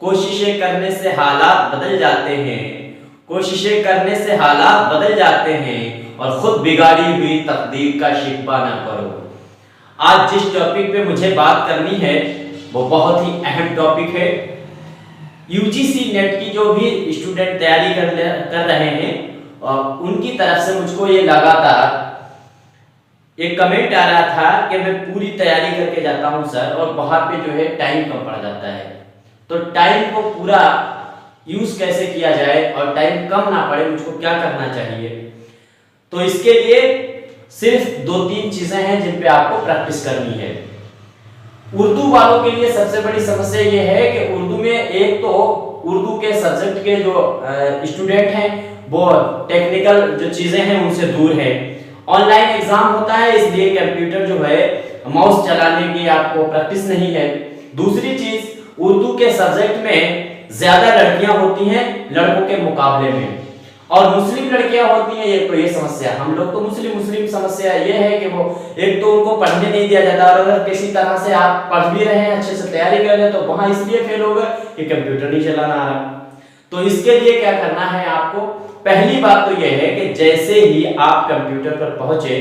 कोशिशें करने से हालात बदल जाते हैं, कोशिशें करने से हालात बदल जाते हैं और खुद बिगाड़ी हुई तकदीर का शिकवा न करो। आज जिस टॉपिक पे मुझे बात करनी है वो बहुत ही अहम टॉपिक है। यूजीसी नेट की जो भी स्टूडेंट तैयारी कर रहे हैं उनकी तरफ से मुझको ये लगातार एक कमेंट आ रहा था कि मैं पूरी तैयारी करके जाता हूं सर और वहां पे जो है टाइम कम पड़ जाता है, तो टाइम को पूरा यूज कैसे किया जाए और टाइम कम ना पड़े, मुझको क्या करना चाहिए। तो इसके लिए सिर्फ 2-3 चीजें हैं जिन पे आपको प्रैक्टिस करनी है। उर्दू वालों के लिए सबसे बड़ी समस्या ये है कि उर्दू में एक तो उर्दू के सब्जेक्ट के जो स्टूडेंट हैं वो टेक्निकल जो चीजें हैं उनसे दूर है। ऑनलाइन एग्जाम होता है इसलिए कंप्यूटर जो है माउस चलाने की आपको प्रैक्टिस नहीं है। दूसरी चीज, उर्दू के सब्जेक्ट में ज्यादा लड़कियां होती हैं लड़कों के मुकाबले में, और मुस्लिम लड़कियां होती हैं, ये तो ये समस्या। हम लोग तो मुस्लिम समस्या ये है कि वो एक तो उनको पढ़ने नहीं दिया जाता, और अगर किसी तरह से आप पढ़ भी रहे हैं, अच्छे से तैयारी कर रहे हैं, तो वहां इसलिए फेल हो गए कि कंप्यूटर नहीं चलाना आ रहा। तो इसके लिए क्या करना है आपको, पहली बात तो यह है कि जैसे ही आप कंप्यूटर पर पहुंचे,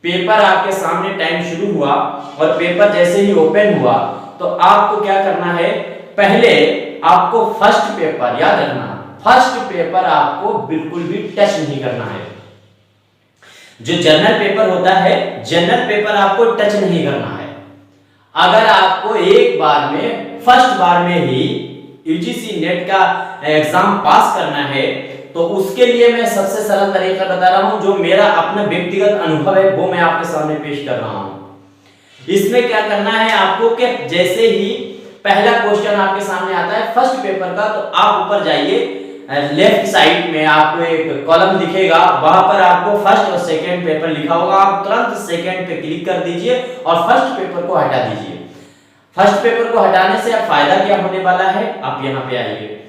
पेपर आपके सामने टाइम शुरू हुआ और पेपर जैसे ही ओपन हुआ, तो आपको क्या करना है, पहले आपको फर्स्ट पेपर याद रखना, फर्स्ट पेपर आपको बिल्कुल भी टच नहीं करना है। जो जनरल पेपर होता है, जनरल पेपर आपको टच नहीं करना है। अगर आपको एक बार में, फर्स्ट बार में ही यूजीसी नेट का एग्जाम पास करना है, तो उसके लिए मैं सबसे सरल तरीका बता रहा हूं, जो मेरा अपना व्यक्तिगत अनुभव है वो मैं आपके सामने पेश कर रहा हूं। इसमें क्या करना है आपको कि जैसे ही पहला क्वेश्चन आपके सामने आता है फर्स्ट पेपर का, तो आप ऊपर जाइए, लेफ्ट साइड में आपको एक कॉलम दिखेगा, वहां पर आपको फर्स्ट और सेकंड पेपर लिखा होगा। आप तुरंत सेकंड पे क्लिक कर दीजिए और फर्स्ट पेपर को हटा दीजिए। फर्स्ट पेपर को हटाने से अब फायदा क्या होने वाला है, आप यहाँ पे आइए।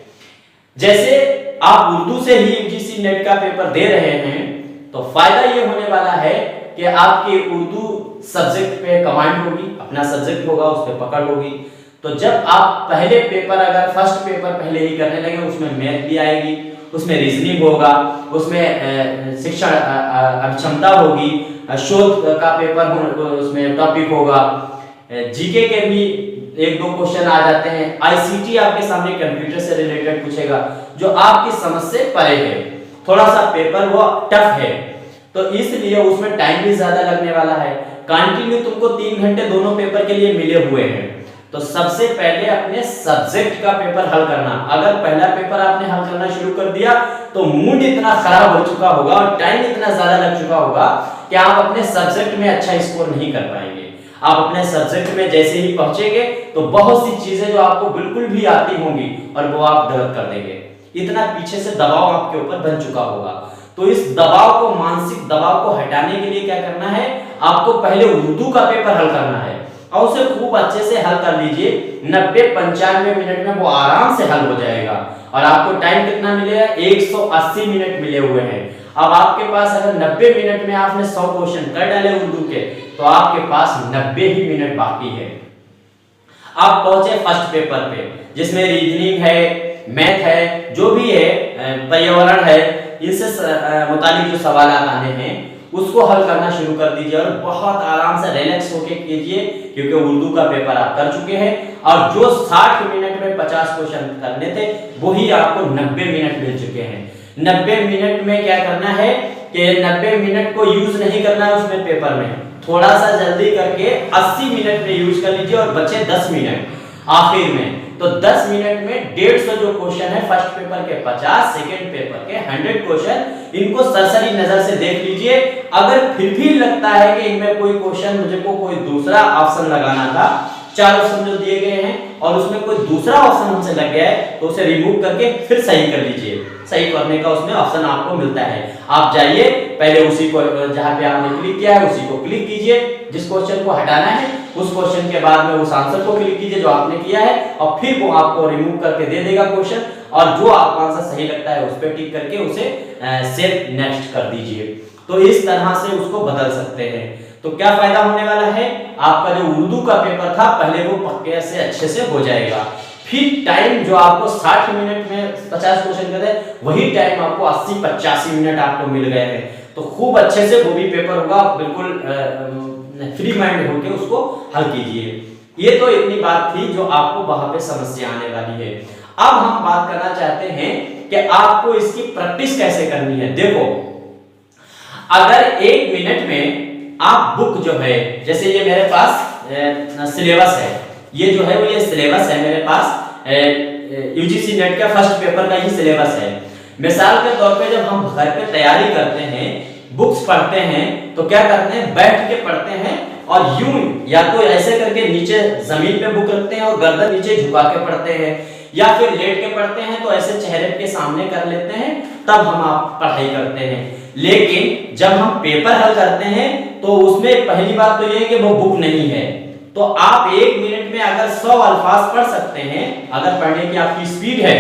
जैसे आप उर्दू से ही यूजीसी नेट का पेपर दे रहे हैं, तो फायदा ये होने वाला है कि आपके उर्दू सब्जेक्ट पे कमांड होगी, अपना सब्जेक्ट होगा, उस पर पकड़ होगी। तो जब आप पहले पेपर, अगर फर्स्ट पेपर पहले ही करने लगे, उसमें मैथ भी आएगी, उसमें रीजनिंग होगा, उसमें शिक्षण अभिक्षमता होगी, शोध का पेपर उसमें टॉपिक होगा, जीके के भी 1-2 क्वेश्चन आ जाते हैं, आईसीटी आपके सामने कंप्यूटर से रिलेटेड पूछेगा जो आपकी समझ से परे है, थोड़ा सा पेपर वो टफ है, तो इसलिए उसमें टाइम भी ज्यादा लगने वाला है। कंटिन्यू तुमको 3 घंटे दोनों पेपर के लिए मिले हुए हैं, तो सबसे पहले अपने सब्जेक्ट का पेपर हल करना। अगर पहला पेपर आपने हल करना शुरू कर दिया तो मूड इतना खराब हो चुका होगा और टाइम इतना ज्यादा लग चुका होगा कि आप अपने सब्जेक्ट में अच्छा स्कोर नहीं कर पाएंगे। आप अपने सब्जेक्ट में जैसे ही पहुंचेंगे तो बहुत सी चीजें जो आपको बिल्कुल भी आती होंगी और वो आप गलत कर देंगे। इतना पीछे से दबाव आपके ऊपर बन चुका होगा। तो इस दबाव को, मानसिक दबाव को हटाने के लिए क्या करना है, आपको पहले उर्दू का पेपर हल करना है और उसे खूब अच्छे से हल कर लीजिए। 90-95 मिनट में वो आराम से हल हो जाएगा और आपको टाइम कितना मिलेगा, 180 मिनट मिले हुए हैं। अब आपके पास अगर 90 मिनट में आपने 100 क्वेश्चन कर डाले उर्दू के, तो आपके पास 90 ही मिनट बाकी है। आप पहुंचे फर्स्ट पेपर पे, जिसमें रीजनिंग है, मैथ है, जो भी है, पर्यावरण है, इससे मुतालिक जो सवाल आने हैं उसको हल करना शुरू कर दीजिए और बहुत आराम से रिलैक्स होके कीजिए, क्योंकि उर्दू का पेपर आप कर चुके हैं और जो 60 मिनट में 50 क्वेश्चन करने थे वही आपको 90 मिनट मिल चुके हैं। 90 मिनट में क्या करना है कि 90 मिनट को यूज नहीं करना है उसमें पेपर में, थोड़ा सा जल्दी करके 80 मिनट में यूज कर लीजिए और बचे 10 मिनट आखिर में। तो 10 मिनट में 150 जो क्वेश्चन है फर्स्ट पेपर के 50, सेकंड पेपर के 100 क्वेश्चन, इनको सरसरी नजर से देख लीजिए। अगर फिर भी लगता है कि इनमें कोई क्वेश्चन मुझे को कोई दूसरा ऑप्शन लगाना था, 4 ऑप्शन जो दिए गए हैं और उसमें कोई दूसरा ऑप्शन हमसे लग गया है, तो उसे रिमूव करके फिर सही कर लीजिए। सही करने का उसमें ऑप्शन आपको मिलता है। आप जाइए, पहले उसी को जहां पे आपने क्लिक किया है उसी को क्लिक कीजिए, जिस क्वेश्चन को हटाना है उस क्वेश्चन के बाद में उस आंसर को क्लिक कीजिए जो आपने किया है, और फिर वो आपको रिमूव करके दे देगा क्वेश्चन, और जो आपको आंसर सही लगता है उस पर टिक करके उसे सेव नेक्स्ट कर दीजिए। तो इस तरह से उसको बदल सकते हैं। तो क्या फायदा होने वाला है, आपका जो उर्दू का पेपर था पहले वो पक्के से अच्छे से हो जाएगा। फिर टाइम जो आपको 60 मिनट में 50 क्वेश्चन कर रहे हैं, वही टाइम आपको 80-85 मिनट आपको मिल गए हैं। तो खूब अच्छे से वो भी पेपर होगा, बिल्कुल फ्री माइंड होकर उसको हल कीजिए। ये तो इतनी बात थी जो आपको वहां पे समस्या आने वाली है। अब हम बात करना चाहते हैं कि आपको इसकी प्रैक्टिस कैसे करनी है। देखो, अगर 1 मिनट में आप बुक जो है, जैसे ये मेरे पास सिलेबस है, ये जो है वो ये सिलेबस है मेरे पास, यूजीसी नेट का फर्स्ट पेपर का ही सिलेबस है। मिसाल के तौर पे जब हम घर पे तैयारी करते हैं, बुक्स पढ़ते हैं, तो क्या करते हैं, बैठ के पढ़ते हैं और यूं या तो ऐसे करके नीचे जमीन पे बुक रखते हैं और गर्दन नीचे झुका के पढ़ते हैं, या फिर लेट के पढ़ते हैं तो ऐसे चेहरे के सामने कर लेते हैं, तब हम आप पढ़ाई करते हैं। लेकिन जब हम पेपर हल करते हैं तो उसमें पहली बात तो ये है कि वो बुक नहीं है। तो आप 1 मिनट में अगर 100 अल्फाज पढ़ सकते हैं, अगर पढ़ने की आपकी स्पीड है,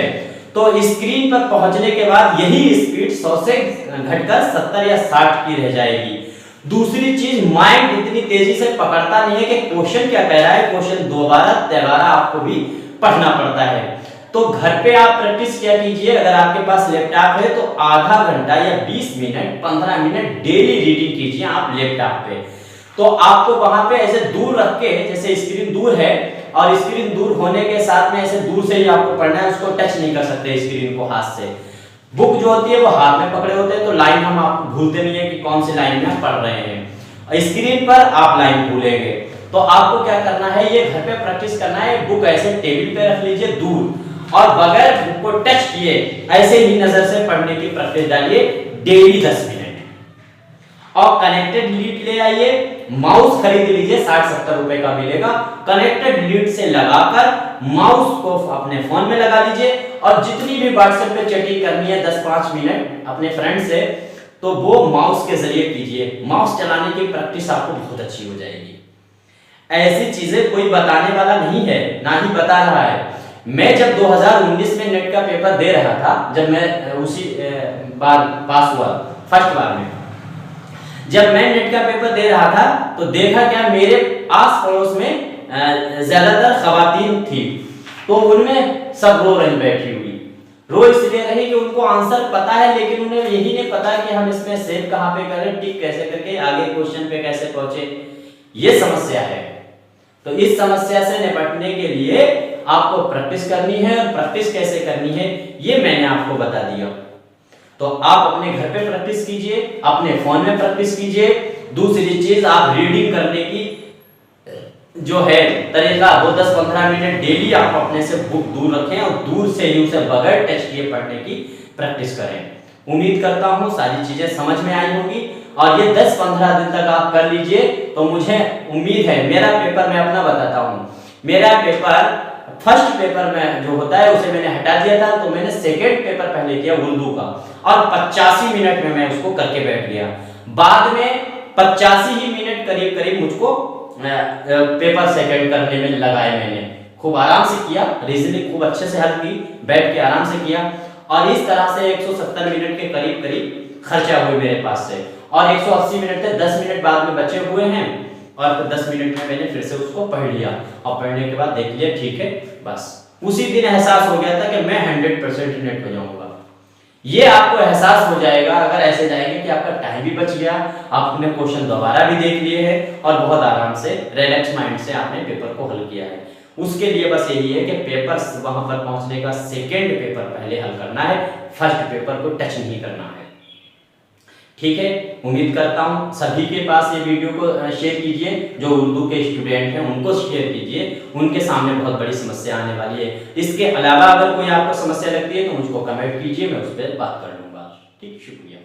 तो स्क्रीन पर पहुंचने के बाद यही स्पीड 100 से घटकर 70 या 60 की रह जाएगी। दूसरी चीज, माइंड इतनी तेजी से पकड़ता नहीं है कि क्वेश्चन क्या कह रहा है, क्वेश्चन दोबारा आपको भी पढ़ना पड़ता है। तो घर पे आप प्रैक्टिस क्या कीजिए, अगर आपके पास लैपटॉप है तो आधा घंटा या 20 मिनट 15 मिनट डेली रीडिंग कीजिए आप लैपटॉप पे। तो आपको वहां पे ऐसे दूर रख के, जैसे स्क्रीन दूर है और स्क्रीन दूर होने के साथ में ऐसे दूर से ही आपको पढ़ना है, उसको टच नहीं कर सकते स्क्रीन को हाथ से। बुक जो होती है वो हाथ में पकड़े होते हैं, तो लाइन हम आप भूलते नहीं है कि कौन सी लाइन में पढ़ रहे हैं। स्क्रीन पर आप लाइन भूलेंगे, तो आपको क्या करना है, ये घर पे प्रैक्टिस करना है। बुक ऐसे टेबल पे रख लीजिए दूर और बगैर बुक को टच किए ऐसे ही नजर से पढ़ने की प्रैक्टिस डालिए डेली 10 मिनट। और कनेक्टेड लीड ले आइए, माउस खरीद लीजिए, 60-70 रुपए का मिलेगा। कनेक्टेड लीड से लगाकर माउस को अपने फोन में लगा लीजिए और जितनी भी व्हाट्सएप पे चैटिंग करनी है 10-5 मिनट अपने फ्रेंड से, तो वो माउस के जरिए कीजिए। माउस चलाने की प्रैक्टिस आपको बहुत अच्छी हो जाएगी। ऐसी चीजें कोई बताने वाला नहीं है, ना ही बता रहा है। मैं जब 2019 में नेट का पेपर दे रहा था, जब मैं उसी बार पास हुआ फर्स्ट बार में, जब मैं नेट का पेपर दे रहा था तो देखा क्या, मेरे आस पड़ोस में ज्यादातर खवातीन थी, तो उनमें सब रो रही बैठी हुई। रो इसलिए रही कि उनको आंसर पता है, लेकिन उन्हें यही नहीं पता कि हम इसमें सेव कहां पे करें, टिक कैसे करके आगे क्वेश्चन पे कैसे पहुंचे। ये समस्या है। तो इस समस्या से निपटने के लिए आपको प्रैक्टिस करनी है, और प्रैक्टिस कैसे करनी है ये मैंने आपको बता दिया। तो आप अपने घर पे प्रैक्टिस कीजिए, अपने फोन में प्रैक्टिस कीजिए। दूसरी चीज, आप रीडिंग करने की जो है तरीका, वो 10-15 मिनट डेली आप अपने से बुक दूर रखें और दूर से ही उसे बगैर टच किए पढ़ने की प्रैक्टिस करें। उम्मीद करता हूं सारी चीजें समझ में आई होगी, और ये 10-15 दिन तक आप कर लीजिए तो मुझे उम्मीद है, मेरा पेपर मैं अपना बताता हूं, मेरा पेपर फर्स्ट पेपर में जो होता है उसे मैंने हटा दिया था, तो मैंने सेकेंड पेपर पहले किया उर्दू का, और 85 मिनट में मैं उसको करके बैठ गया। बाद में 85 ही मिनट करीब करीब मुझको पेपर सेकेंड करने में लगाए। मैंने खूब आराम से किया, रीजनिंग खूब अच्छे से हल की, बैठ के आराम से किया, और इस तरह से 170 मिनट के करीब करीब खर्चा हुए मेरे पास से, और 180 मिनट थे, 10 मिनट बाद में बचे हुए हैं, और फिर 10 मिनट में मैंने फिर से उसको पढ़ लिया, और पढ़ने के बाद देख लिया ठीक है, बस उसी दिन एहसास हो गया था कि मैं 100% नेट हो जाऊंगा। ये आपको एहसास हो जाएगा अगर ऐसे जाएंगे कि आपका टाइम भी बच गया, आपने क्वेश्चन दोबारा भी देख लिए हैं, और बहुत आराम से रिलैक्स माइंड से आपने पेपर को हल किया है। उसके लिए बस यही है कि पेपर वहां पर पहुंचने का सेकेंड पेपर पहले हल करना है, फर्स्ट पेपर को टच नहीं करना है। ठीक है, उम्मीद करता हूं सभी के पास ये वीडियो को शेयर कीजिए, जो उर्दू के स्टूडेंट हैं उनको शेयर कीजिए, उनके सामने बहुत बड़ी समस्या आने वाली है। इसके अलावा अगर कोई आपको समस्या लगती है तो मुझको कमेंट कीजिए, मैं उस पर बात कर लूंगा। ठीक, शुक्रिया।